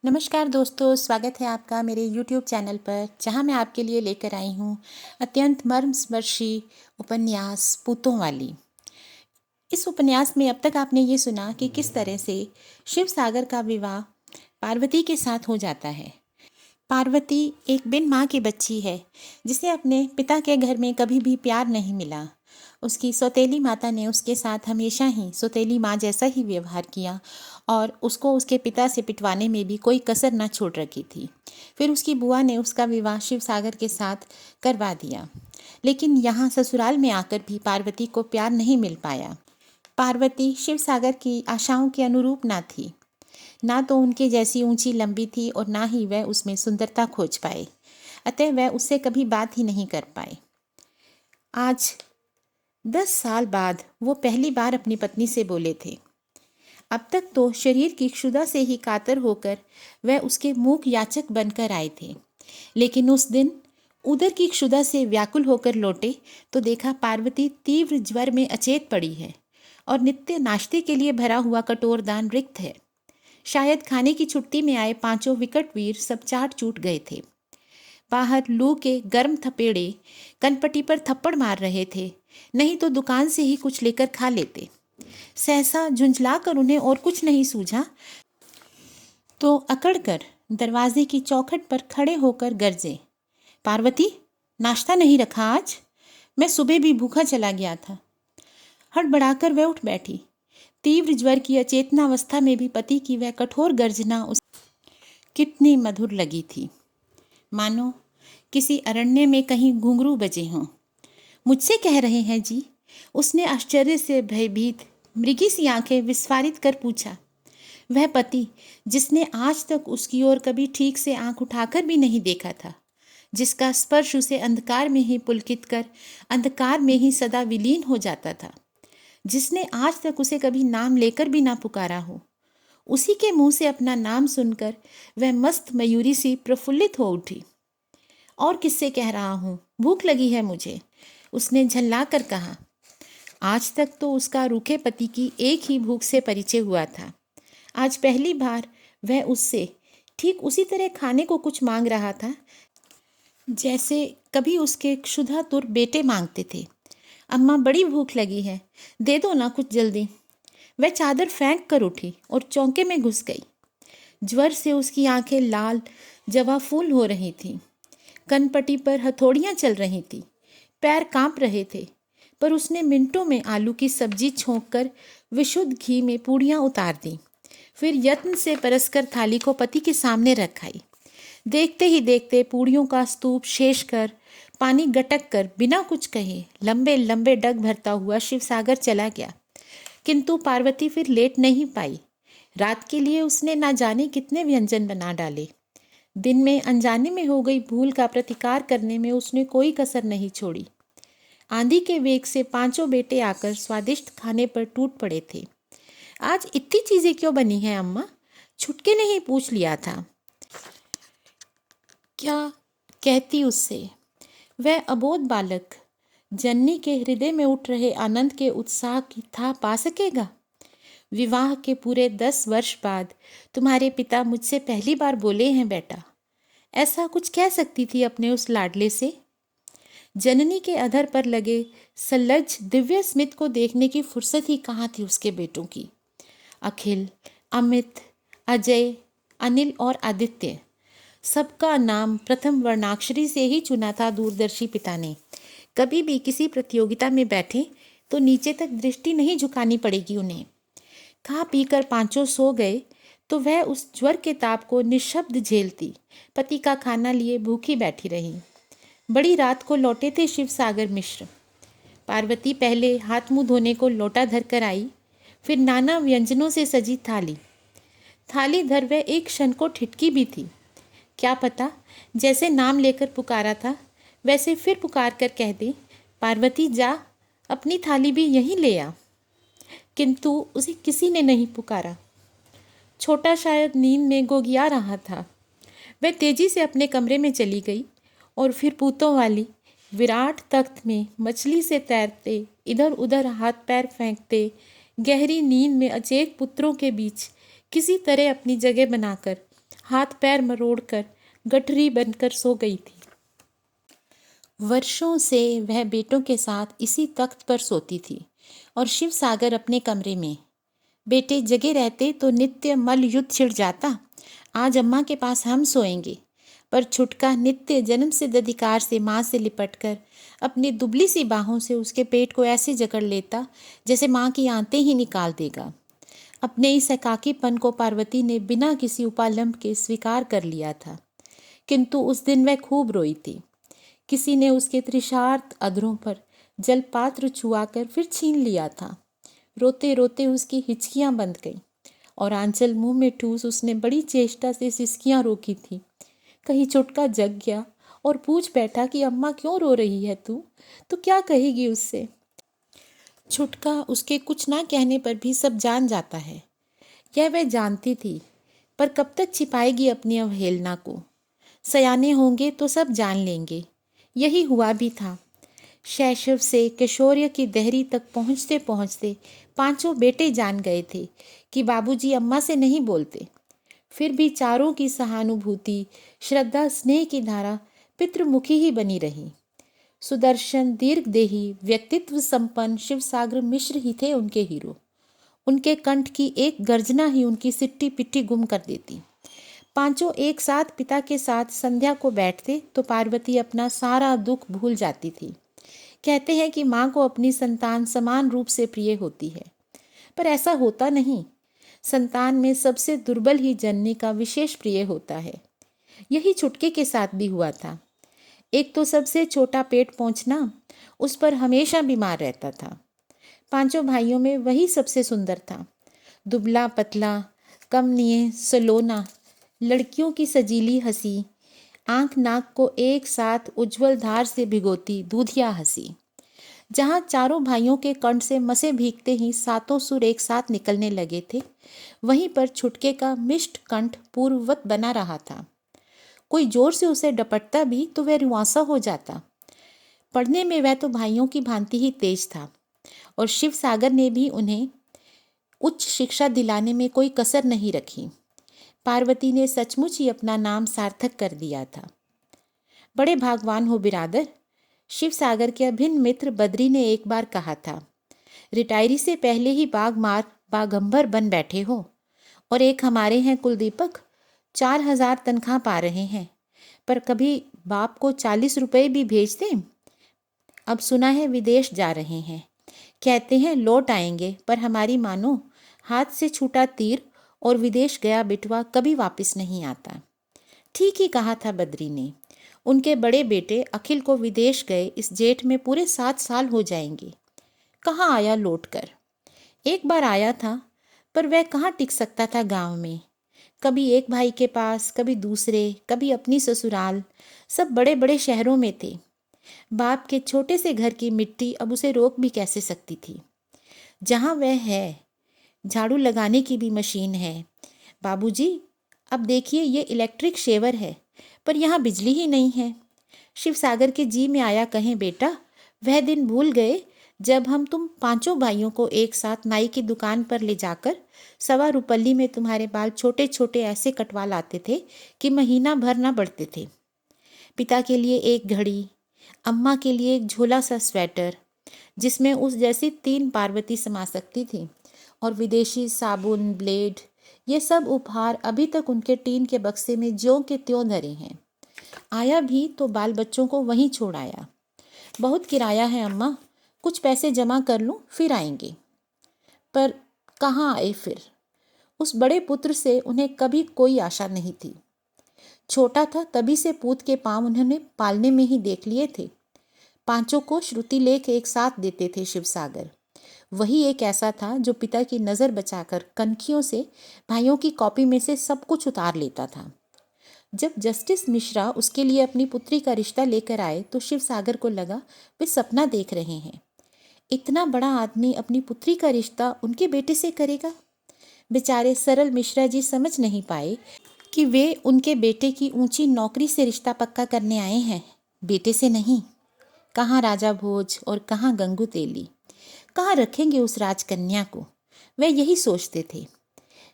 नमस्कार दोस्तों, स्वागत है आपका मेरे YouTube चैनल पर, जहां मैं आपके लिए लेकर आई हूं अत्यंत मर्मस्पर्शी उपन्यास पूतों वाली। इस उपन्यास में अब तक आपने ये सुना कि किस तरह से शिव सागर का विवाह पार्वती के साथ हो जाता है। पार्वती एक बिन माँ की बच्ची है, जिसे अपने पिता के घर में कभी भी प्यार नहीं मिला। उसकी सौतेली माता ने उसके साथ हमेशा ही सौतेली माँ जैसा ही व्यवहार किया और उसको उसके पिता से पिटवाने में भी कोई कसर न छोड़ रखी थी। फिर उसकी बुआ ने उसका विवाह शिव सागर के साथ करवा दिया, लेकिन यहाँ ससुराल में आकर भी पार्वती को प्यार नहीं मिल पाया। पार्वती शिव सागर की आशाओं के अनुरूप ना थी। ना तो उनके जैसी ऊंची लंबी थी और ना ही वह उसमें सुंदरता खोज पाए, अतः वह उससे कभी बात ही नहीं कर पाए। आज 10 साल बाद वो पहली बार अपनी पत्नी से बोले थे। अब तक तो शरीर की क्षुधा से ही कातर होकर वह उसके मूक याचक बनकर आए थे, लेकिन उस दिन उदर की क्षुधा से व्याकुल होकर लौटे तो देखा पार्वती तीव्र ज्वर में अचेत पड़ी है और नित्य नाश्ते के लिए भरा हुआ कटोरदान रिक्त है। शायद खाने की छुट्टी में आए पांचों विकट वीर सब चाट चूट गए थे। बाहर लू के गर्म थपेड़े कनपटी पर थप्पड़ मार रहे थे, नहीं तो दुकान से ही कुछ लेकर खा लेते। सहसा झुंझला कर उन्हें और कुछ नहीं सूझा तो अकड़कर दरवाजे की चौखट पर खड़े होकर गरजे, पार्वती, नाश्ता नहीं रखा आज? मैं सुबह भी भूखा चला गया था। हड़बड़ाकर वह उठ बैठी। तीव्र ज्वर की अचेतनावस्था में भी पति की वह कठोर गर्जना उस कितनी मधुर लगी थी, मानो किसी अरण्य में कहीं घुंघरू बजे हों। मुझसे कह रहे हैं जी? उसने आश्चर्य से भयभीत मृगी सी आंखें विस्फारित कर पूछा। वह पति जिसने आज तक उसकी ओर कभी ठीक से आंख उठाकर भी नहीं देखा था, जिसका स्पर्श उसे अंधकार में ही पुलकित कर अंधकार में ही सदा विलीन हो जाता था, जिसने आज तक उसे कभी नाम लेकर भी ना पुकारा हो, उसी के मुंह से अपना नाम सुनकर वह मस्त मयूरी सी प्रफुल्लित हो उठी। और किससे कह रहा हूँ, भूख लगी है मुझे, उसने झल्ला कर कहा। आज तक तो उसका रूखे पति की एक ही भूख से परिचय हुआ था। आज पहली बार वह उससे ठीक उसी तरह खाने को कुछ मांग रहा था जैसे कभी उसके क्षुधातुर बेटे मांगते थे। अम्मा, बड़ी भूख लगी है, दे दो ना कुछ जल्दी। वह चादर फेंक कर उठी और चौंके में घुस गई। ज्वर से उसकी आंखें लाल जवा फूल हो रही थीं। कनपटी पर हथौड़ियां चल रही थीं। पैर कांप रहे थे, पर उसने मिनटों में आलू की सब्जी छोंक कर विशुद्ध घी में पूड़ियां उतार दी। फिर यत्न से परसकर थाली को पति के सामने रखाई। देखते ही देखते पूड़ियों का स्तूप शेष कर पानी गटक कर बिना कुछ कहे लंबे लंबे डग भरता हुआ शिवसागर चला गया। किंतु पार्वती फिर लेट नहीं पाई। रात के लिए उसने ना जाने कितने व्यंजन बना डाले। दिन में अनजाने में हो गई भूल का प्रतिकार करने में उसने कोई कसर नहीं छोड़ी। आंधी के वेग से पांचों बेटे आकर स्वादिष्ट खाने पर टूट पड़े थे। आज इतनी चीजें क्यों बनी हैं अम्मा? छुटके ने ही पूछ लिया था। क्या कहती उससे? वह अबोध बालक जननी के हृदय में उठ रहे आनंद के उत्साह की था पा सकेगा? विवाह के पूरे 10 वर्ष बाद तुम्हारे पिता मुझसे पहली बार बोले हैं बेटा। ऐसा कुछ कह सकती थी अपने उस लाडले से? जननी के अधर पर लगे सल्लज दिव्य स्मित को देखने की फुर्सत ही कहाँ थी उसके बेटों की। अखिल, अमित, अजय, अनिल और आदित्य, सबका नाम प्रथम वर्णाक्षरी से ही चुना था दूरदर्शी पिता ने। कभी भी किसी प्रतियोगिता में बैठे तो नीचे तक दृष्टि नहीं झुकानी पड़ेगी उन्हें। खा पीकर पांचों सो गए तो वह उस ज्वर के ताप को निशब्द झेलती पति का खाना लिए भूखी बैठी रही। बड़ी रात को लौटे थे शिव सागर मिश्र। पार्वती पहले हाथ मुंह धोने को लोटा धर कर आई, फिर नाना व्यंजनों से सजी थाली। थाली धर वह एक क्षण को ठिठकी भी थी। क्या पता जैसे नाम लेकर पुकारा था वैसे फिर पुकार कर कह दे, पार्वती जा, अपनी थाली भी यहीं ले आ। किंतु उसे किसी ने नहीं पुकारा। छोटा शायद नींद में गोगिया रहा था। वह तेजी से अपने कमरे में चली गई और फिर पूतों वाली विराट तख्त में मछली से तैरते, इधर उधर हाथ पैर फेंकते, गहरी नींद में अचेत पुत्रों के बीच किसी तरह अपनी जगह बनाकर हाथ पैर मरोड़कर गठरी बनकर सो गई थी। वर्षों से वह बेटों के साथ इसी तख्त पर सोती थी और शिव सागर अपने कमरे में। बेटे जगे रहते तो नित्य मल युद्ध छिड़ जाता। आज अम्मा के पास हम सोएंगे। पर छुटका नित्य जन्म सिद्ध अधिकार से माँ से लिपटकर अपनी दुबली सी बाहों से उसके पेट को ऐसे जकड़ लेता जैसे माँ की आंतें ही निकाल देगा। अपने इस एकाकीपन को पार्वती ने बिना किसी उपालंब के स्वीकार कर लिया था, किंतु उस दिन वह खूब रोई थी। किसी ने उसके तृषार्त अधरों पर जलपात्र छुआकर फिर छीन लिया था। रोते रोते उसकी हिचकियां बंध गईं और आंचल मुंह में ठूस उसने बड़ी चेष्टा से सिसकियां रोकी थी। कहीं छुटका जग गया और पूछ बैठा कि अम्मा क्यों रो रही है तू? तो क्या कहेगी उससे? छुटका उसके कुछ ना कहने पर भी सब जान जाता है। यह वह जानती थी, पर कब तक छिपाएगी अपनी अवहेलना को? सयाने होंगे तो सब जान लेंगे। यही हुआ भी था। शैशव से किशोर्य की देहरी तक पहुँचते पहुँचते पांचों बेटे जान गए थे कि बाबूजी अम्मा से नहीं बोलते। फिर भी चारों की सहानुभूति, श्रद्धा, स्नेह की धारा पितृमुखी ही बनी रही। सुदर्शन, दीर्घदेही, व्यक्तित्व संपन्न शिवसागर मिश्र ही थे उनके हीरो। उनके कंठ की एक गर्जना ही उनकी सिट्टी पिट्टी गुम कर देती। पांचों एक साथ पिता के साथ संध्या को बैठते तो पार्वती अपना सारा दुख भूल जाती थी। कहते हैं कि माँ को अपनी संतान समान रूप से प्रिय होती है, पर ऐसा होता नहीं। संतान में सबसे दुर्बल ही जननी का विशेष प्रिय होता है। यही छुटके के साथ भी हुआ था। एक तो सबसे छोटा पेट पहुँचना, उस पर हमेशा बीमार रहता था। पांचों भाइयों में वही सबसे सुंदर था। दुबला पतला, कमनीय, सलोना, लड़कियों की सजीली हंसी, आंख नाक को एक साथ उज्जवल धार से भिगोती दूधिया हंसी। जहाँ चारों भाइयों के कंठ से मसे भीगते ही सातों सुर एक साथ निकलने लगे थे, वहीं पर छुटके का मिष्ट कंठ पूर्ववत बना रहा था। कोई जोर से उसे डपटता भी तो वह रुआंसा हो जाता। पढ़ने में वह तो भाइयों की भांति ही तेज था और शिव सागर ने भी उन्हें उच्च शिक्षा दिलाने में कोई कसर नहीं रखी। पार्वती ने सचमुच ही अपना नाम सार्थक कर दिया था। बड़े भागवान हो बिरादर, शिव सागर के अभिन्न मित्र बद्री ने एक बार कहा था। रिटायरी से पहले ही बागंबर बन बैठे हो। और एक हमारे हैं कुलदीपक, 4,000 तनख्वाह पा रहे हैं, पर कभी बाप को 40 रुपये भी भेज दें। अब सुना है विदेश जा रहे हैं। कहते हैं लौट आएंगे, पर हमारी मानो हाथ से छूटा तीर और विदेश गया बिटवा कभी वापस नहीं आता। ठीक ही कहा था बद्री ने। उनके बड़े बेटे अखिल को विदेश गए इस जेठ में पूरे 7 साल हो जाएंगे। कहाँ आया लौट कर? एक बार आया था, पर वह कहाँ टिक सकता था गांव में। कभी एक भाई के पास, कभी दूसरे, कभी अपनी ससुराल। सब बड़े बड़े शहरों में थे। बाप के छोटे से घर की मिट्टी अब उसे रोक भी कैसे सकती थी। जहाँ वह है, झाड़ू लगाने की भी मशीन है। बाबूजी, अब देखिए ये इलेक्ट्रिक शेवर है, पर यहाँ बिजली ही नहीं है। शिव सागर के जी में आया कहें बेटा, वह दिन भूल गए जब हम तुम पांचों भाइयों को एक साथ नाई की दुकान पर ले जाकर 1.25 रुपये में तुम्हारे बाल छोटे छोटे ऐसे कटवा लाते थे कि महीना भर ना बढ़ते थे। पिता के लिए एक घड़ी, अम्मा के लिए एक झोला सा स्वेटर जिसमें उस जैसी 3 पार्वती समा सकती थी, और विदेशी साबुन, ब्लेड, ये सब उपहार अभी तक उनके टीन के बक्से में ज्यों के त्यों धरे हैं। आया भी तो बाल बच्चों को वहीं छोड़ आया। बहुत किराया है अम्मा, कुछ पैसे जमा कर लूँ फिर आएंगे। पर कहाँ आए फिर? उस बड़े पुत्र से उन्हें कभी कोई आशा नहीं थी। छोटा था तभी से पूत के पांव उन्होंने पालने में ही देख लिए थे। पांचों को श्रुति लेख एक साथ देते थे शिव सागर। वही एक ऐसा था जो पिता की नज़र बचाकर कनखियों से भाइयों की कॉपी में से सब कुछ उतार लेता था। जब जस्टिस मिश्रा उसके लिए अपनी पुत्री का रिश्ता लेकर आए तो शिव सागर को लगा वे सपना देख रहे हैं। इतना बड़ा आदमी अपनी पुत्री का रिश्ता उनके बेटे से करेगा? बेचारे सरल मिश्रा जी समझ नहीं पाए कि वे उनके बेटे की ऊंची नौकरी से रिश्ता पक्का करने आए हैं, बेटे से नहीं। कहाँ राजा भोज और कहाँ गंगू तेली, कहाँ रखेंगे उस राजकन्या को? वे यही सोचते थे,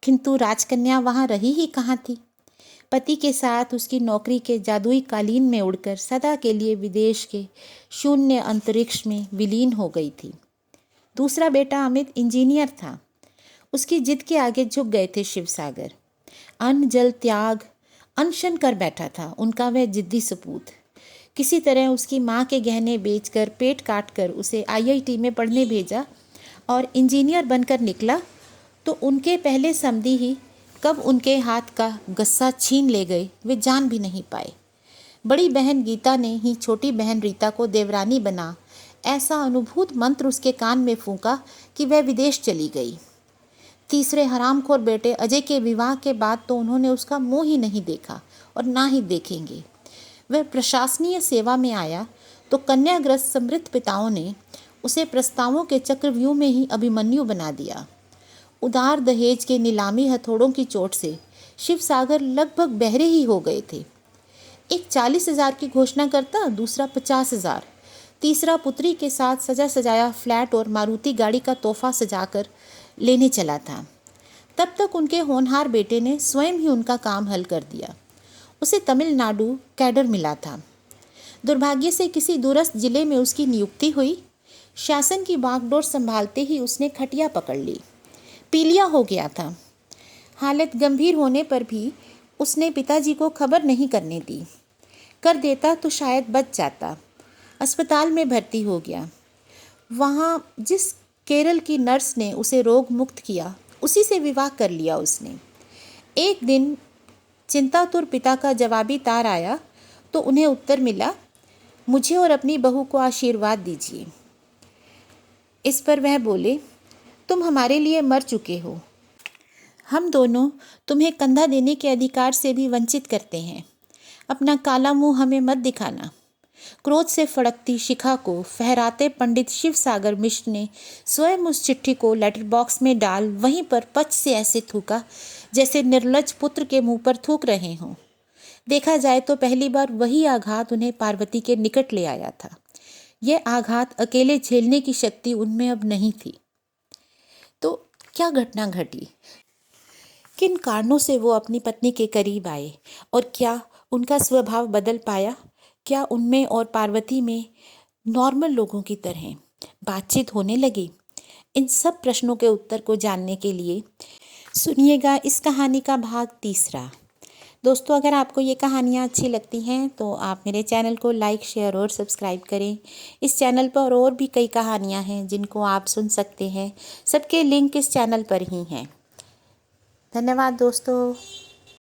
किंतु राजकन्या वहाँ रही ही कहाँ थी। पति के साथ उसकी नौकरी के जादुई कालीन में उड़कर सदा के लिए विदेश के शून्य अंतरिक्ष में विलीन हो गई थी। दूसरा बेटा अमित इंजीनियर था। उसकी जिद के आगे झुक गए थे शिवसागर। अन्न जल त्याग अनशन कर बैठा था उनका वह जिद्दी सपूत। किसी तरह उसकी माँ के गहने बेचकर पेट काटकर उसे IIT में पढ़ने भेजा और इंजीनियर बनकर निकला तो उनके पहले समधी ही कब उनके हाथ का गस्सा छीन ले गए वे जान भी नहीं पाए। बड़ी बहन गीता ने ही छोटी बहन रीता को देवरानी बना ऐसा अनुभूत मंत्र उसके कान में फूंका कि वह विदेश चली गई। तीसरे हरामखोर बेटे अजय के विवाह के बाद तो उन्होंने उसका मुंह ही नहीं देखा और ना ही देखेंगे। वह प्रशासनीय सेवा में आया तो कन्याग्रस्त समृद्ध पिताओं ने उसे प्रस्तावों के चक्रव्यूह में ही अभिमन्यु बना दिया। उदार दहेज के नीलामी हथौड़ों की चोट से शिवसागर लगभग बहरे ही हो गए थे। एक 40,000 की घोषणा करता, दूसरा 50,000, तीसरा पुत्री के साथ सजा सजाया फ्लैट और मारुति गाड़ी का तोहफा सजाकर लेने चला था। तब तक उनके होनहार बेटे ने स्वयं ही उनका काम हल कर दिया। उसे तमिलनाडु कैडर मिला था। दुर्भाग्य से किसी दूरस्थ जिले में उसकी नियुक्ति हुई। शासन की बागडोर संभालते ही उसने खटिया पकड़ ली। पीलिया हो गया था। हालत गंभीर होने पर भी उसने पिताजी को खबर नहीं करने दी। कर देता तो शायद बच जाता। अस्पताल में भर्ती हो गया। वहाँ जिस केरल की नर्स ने उसे रोग मुक्त किया उसी से विवाह कर लिया उसने। एक दिन चिंतातुर पिता का जवाबी तार आया तो उन्हें उत्तर मिला, मुझे और अपनी बहू को आशीर्वाद दीजिए। इस पर वह बोले, तुम हमारे लिए मर चुके हो। हम दोनों तुम्हें कंधा देने के अधिकार से भी वंचित करते हैं। अपना काला मुंह हमें मत दिखाना। क्रोध से फड़कती शिखा को फहराते पंडित शिवसागर मिश्र ने स्वयं उस चिट्ठी को लेटर बॉक्स में डाल वहीं पर पच से ऐसे थूका जैसे निर्लज पुत्र के मुंह पर थूक रहे हों। देखा जाए तो पहली बार वही आघात उन्हें पार्वती के निकट ले आया था। यह आघात अकेले झेलने की शक्ति उनमें अब नहीं थी। तो क्या घटना घटी? किन कारणों से वो अपनी पत्नी के करीब आए और क्या उनका स्वभाव बदल पाया? क्या उनमें और पार्वती में नॉर्मल लोगों की तरह बातचीत होने लगी? इन सब प्रश्नों के उत्तर को जानने के लिए सुनिएगा इस कहानी का भाग 3। दोस्तों, अगर आपको ये कहानियाँ अच्छी लगती हैं तो आप मेरे चैनल को लाइक, शेयर और सब्सक्राइब करें। इस चैनल पर और भी कई कहानियाँ हैं जिनको आप सुन सकते हैं। सबके लिंक इस चैनल पर ही हैं। धन्यवाद दोस्तों।